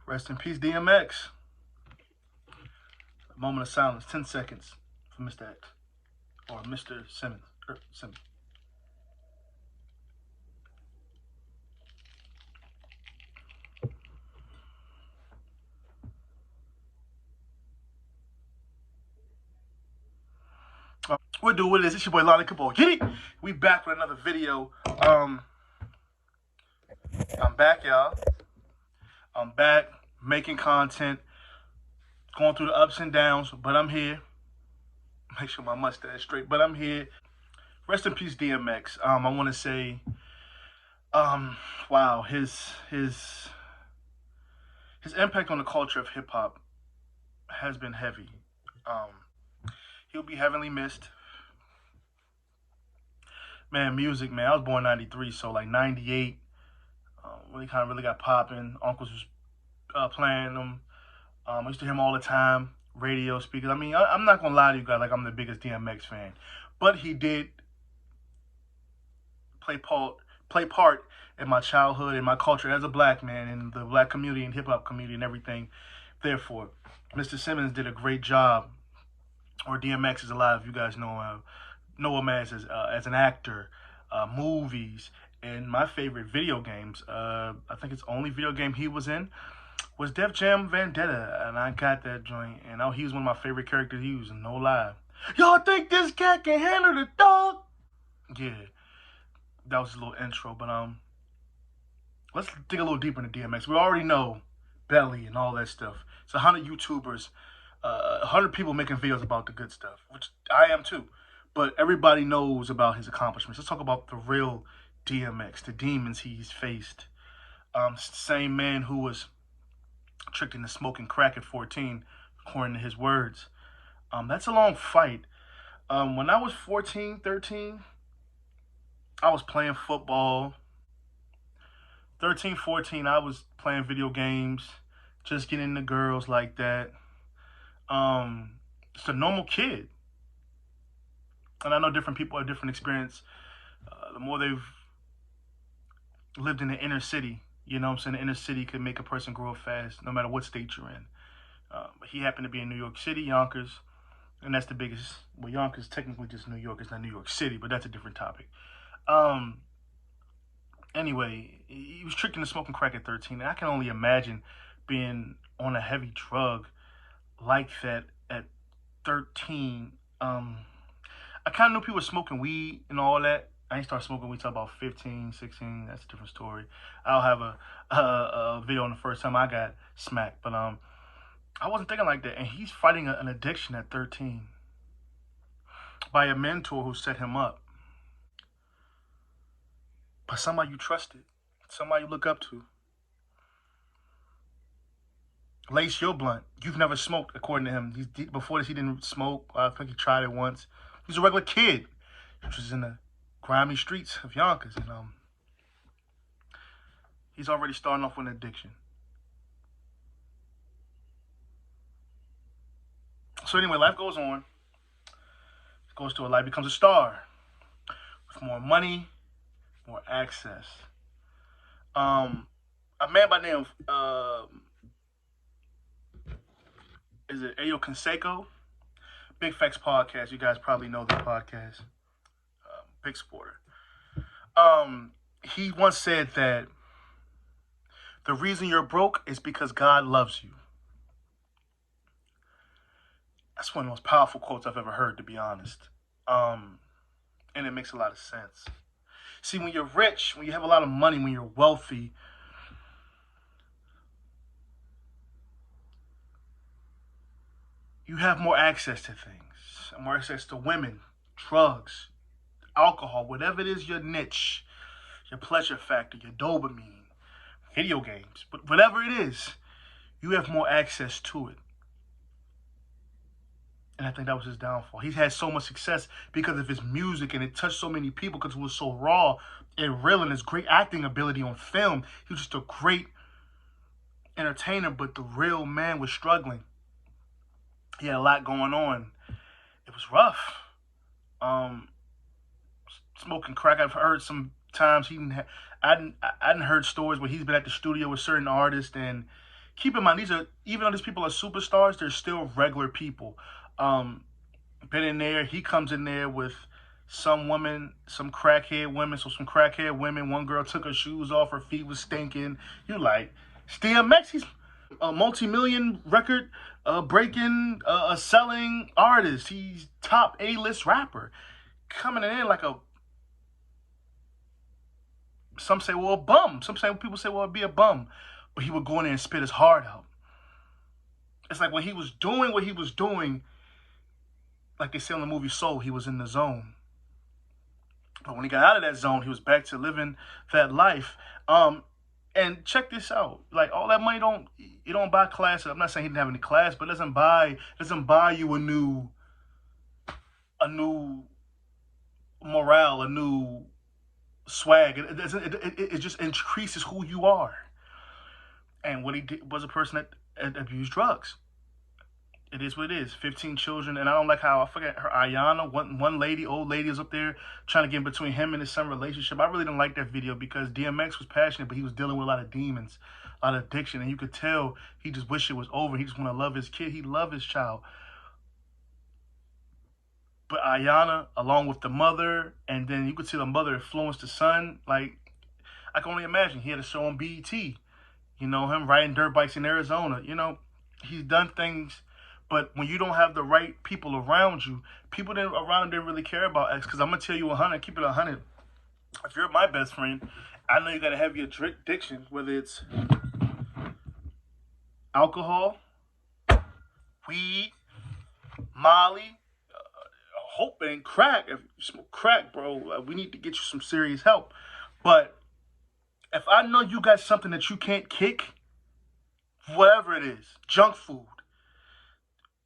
Rest in peace, DMX. A moment of silence, 10 seconds for Mr. X. Or Mr. Simmons. Simmons. We'll do what it is. It's your boy LonnyKabal. Get it? We back with another video. I'm back, y'all. I'm back making content, going through the ups and downs, but I'm here. Make sure my mustache is straight, but I'm here. Rest in peace, DMX. I want to say, wow, his impact on the culture of hip hop has been heavy. He'll be heavily missed. Man, music, man. I was born '93, so like '98, when he kind of really got popping. Uncles was playing them. I used to hear him all the time. Radio speakers. I mean, I'm not gonna lie to you guys, like I'm the biggest DMX fan, but he did play part in my childhood, in my culture as a black man, in the black community and hip hop community and everything. Therefore, Mr. Simmons did a great job, or DMX is alive. You guys know him as an actor, movies, and my favorite video games. I think it's the only video game he was in was Def Jam Vendetta, and I got that joint, and he was one of my favorite characters to use, no lie. Y'all think this cat can handle the dog? Yeah, that was a little intro, but let's dig a little deeper into DMX. We already know Belly and all that stuff. It's 100 YouTubers, 100 people making videos about the good stuff, which I am too. But everybody knows about his accomplishments. Let's talk about the real DMX, the demons he's faced. Same man who was tricked into smoking crack at 14, according to his words. That's a long fight. When I was 14, 13, I was playing football. 13, 14, I was playing video games, just getting into girls like that. Just a normal kid. And I know different people have different experience. The more they've lived in the inner city, you know what I'm saying? The inner city could make a person grow up fast, no matter what state you're in. But he happened to be in New York City, Yonkers, and that's the biggest. Well, Yonkers is technically just New York. It's not New York City, but that's a different topic. Anyway, he was tricked into smoking crack at 13. And I can only imagine being on a heavy drug like that at 13. I kind of knew people were smoking weed and all that. I didn't start smoking weed until about 15, 16. That's a different story. I'll have a video on the first time I got smacked. But I wasn't thinking like that. And he's fighting an addiction at 13 by a mentor who set him up. By somebody you trusted, somebody you look up to. Lace your blunt. You've never smoked, according to him. Before this, he didn't smoke. I think he tried it once. He's a regular kid, which was in the grimy streets of Yonkers, and he's already starting off with an addiction. So anyway, life goes on. Goes to a life, becomes a star with more money, more access. A man by the name of is it Ayo Canseco? Big Facts Podcast. You guys probably know the podcast. Big supporter. He once said that the reason you're broke is because God loves you. That's one of the most powerful quotes I've ever heard, to be honest. And it makes a lot of sense. See, when you're rich, when you have a lot of money, when you're wealthy, you have more access to things, more access to women, drugs, alcohol, whatever it is your niche, your pleasure factor, your dopamine, video games, but whatever it is, you have more access to it. And I think that was his downfall. He's had so much success because of his music, and it touched so many people because it was so raw and real, and his great acting ability on film. He was just a great entertainer, but the real man was struggling. He had a lot going on. It was rough. Smoking crack. I've heard sometimes I hadn't heard stories where he's been at the studio with certain artists and keep in mind, even though these people are superstars, they're still regular people. Been in there, he comes in there with some women, some crackhead women. So some crackhead women. One girl took her shoes off, her feet was stinking. You like, it's DMX. He's a multi-million record breaking, selling artist. He's top A-list rapper. Coming in like a, some say, well, a bum. People say, well, it'd be a bum. But he would go in there and spit his heart out. It's like when he was doing what he was doing, like they say in the movie Soul, he was in the zone. But when he got out of that zone, he was back to living that life. And check this out: like all that money don't buy class. I'm not saying he didn't have any class, but it doesn't buy you a new morale, a new swag. It just increases who you are. And what he did was a person that abused drugs. It is what it is. 15 children, and I don't like how, I forget her, Ayana, one lady, old lady, is up there trying to get in between him and his son relationship. I really didn't like that video because DMX was passionate, but he was dealing with a lot of demons, a lot of addiction, and you could tell he just wished it was over. He just want to love his kid. He loved his child. But Ayana, along with the mother, and then you could see the mother influenced the son. Like, I can only imagine. He had a show on BET. You know, him riding dirt bikes in Arizona. You know, he's done things. But when you don't have the right people around you, people around him didn't really care about X. Because I'm going to tell you 100, keep it 100. If you're my best friend, I know you got to have your addiction, whether it's alcohol, weed, Molly, hope it ain't crack. If you smoke crack, bro, we need to get you some serious help. But if I know you got something that you can't kick, whatever it is, junk food,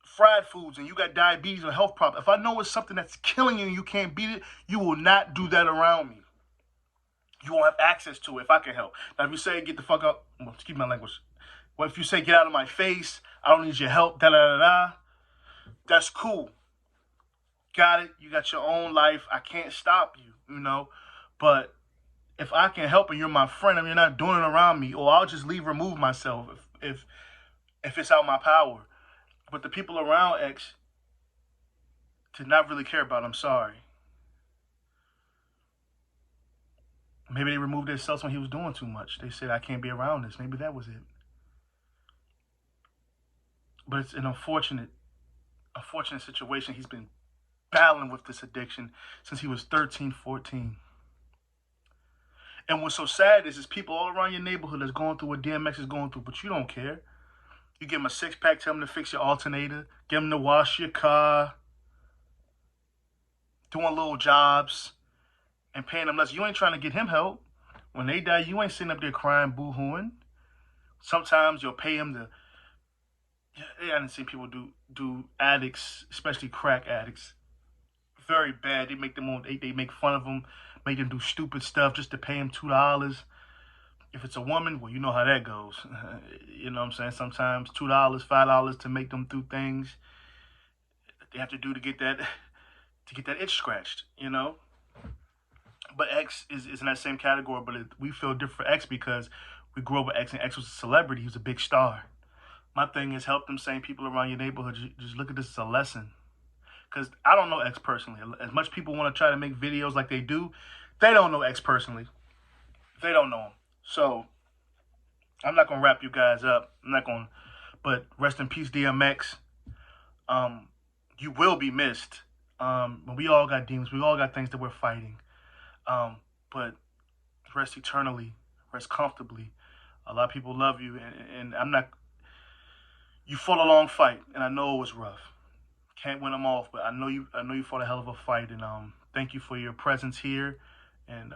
fried foods, and you got diabetes or health problems, if I know it's something that's killing you and you can't beat it, you will not do that around me. You won't have access to it if I can help. Now, if you say, get the fuck up, well, excuse my language. Well, if you say, get out of my face, I don't need your help, da-da-da-da, that's cool. Got it. You got your own life. I can't stop you, you know. But if I can help and you're my friend and you're not doing it around me, or I'll just remove myself if it's out my power. But the people around X did not really care about him. I'm sorry. Maybe they removed themselves when he was doing too much. They said, I can't be around this. Maybe that was it. But it's an unfortunate situation. He's been battling with this addiction since he was 13, 14. And what's so sad is people all around your neighborhood that's going through what DMX is going through, but you don't care. You give him a 6-pack, tell him to fix your alternator, get him to wash your car, doing little jobs, and paying him less. You ain't trying to get him help. When they die, you ain't sitting up there crying, boo-hooing. Sometimes you'll pay him to... I didn't see people do addicts, especially crack addicts. Very bad. They make they make fun of them, make them do stupid stuff just to pay them $2. If it's a woman, well, you know how that goes. You know what I'm saying? Sometimes $2, $5 to make them do things they have to do to get that itch scratched, you know? But X is in that same category, but we feel different for X because we grew up with X, and X was a celebrity. He was a big star. My thing is help them same people around your neighborhood. Just look at this as a lesson. Because I don't know X personally. As much people want to try to make videos like they do, they don't know X personally. They don't know him. So, I'm not going to wrap you guys up. But rest in peace, DMX. You will be missed. We all got demons. We all got things that we're fighting. But rest eternally. Rest comfortably. A lot of people love you. And I'm not... You fought a long fight. And I know it was rough. Can't win them off, but I know you fought a hell of a fight, and thank you for your presence here, and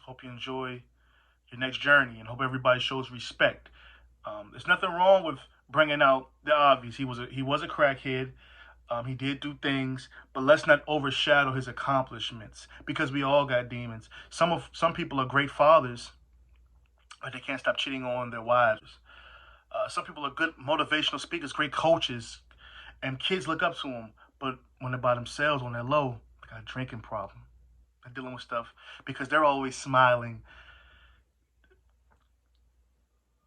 hope you enjoy your next journey, and hope everybody shows respect. There's nothing wrong with bringing out the obvious. He was a crackhead. He did do things, but let's not overshadow his accomplishments because we all got demons. Some people are great fathers, but they can't stop cheating on their wives. Some people are good motivational speakers, great coaches. And kids look up to them, but when they're by themselves, when they're low, they got a drinking problem. They're dealing with stuff because they're always smiling.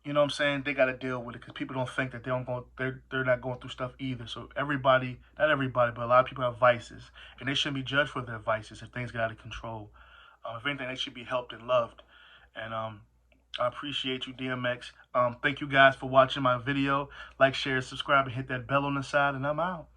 you know what I'm saying, they got to deal with it, because people don't think that they're not going through stuff either. So everybody, not everybody, but a lot of people have vices, and they shouldn't be judged for their vices if things get out of control. If anything, they should be helped and loved. And I appreciate you, DMX. Thank you guys for watching my video. Like, share, subscribe, and hit that bell on the side, and I'm out.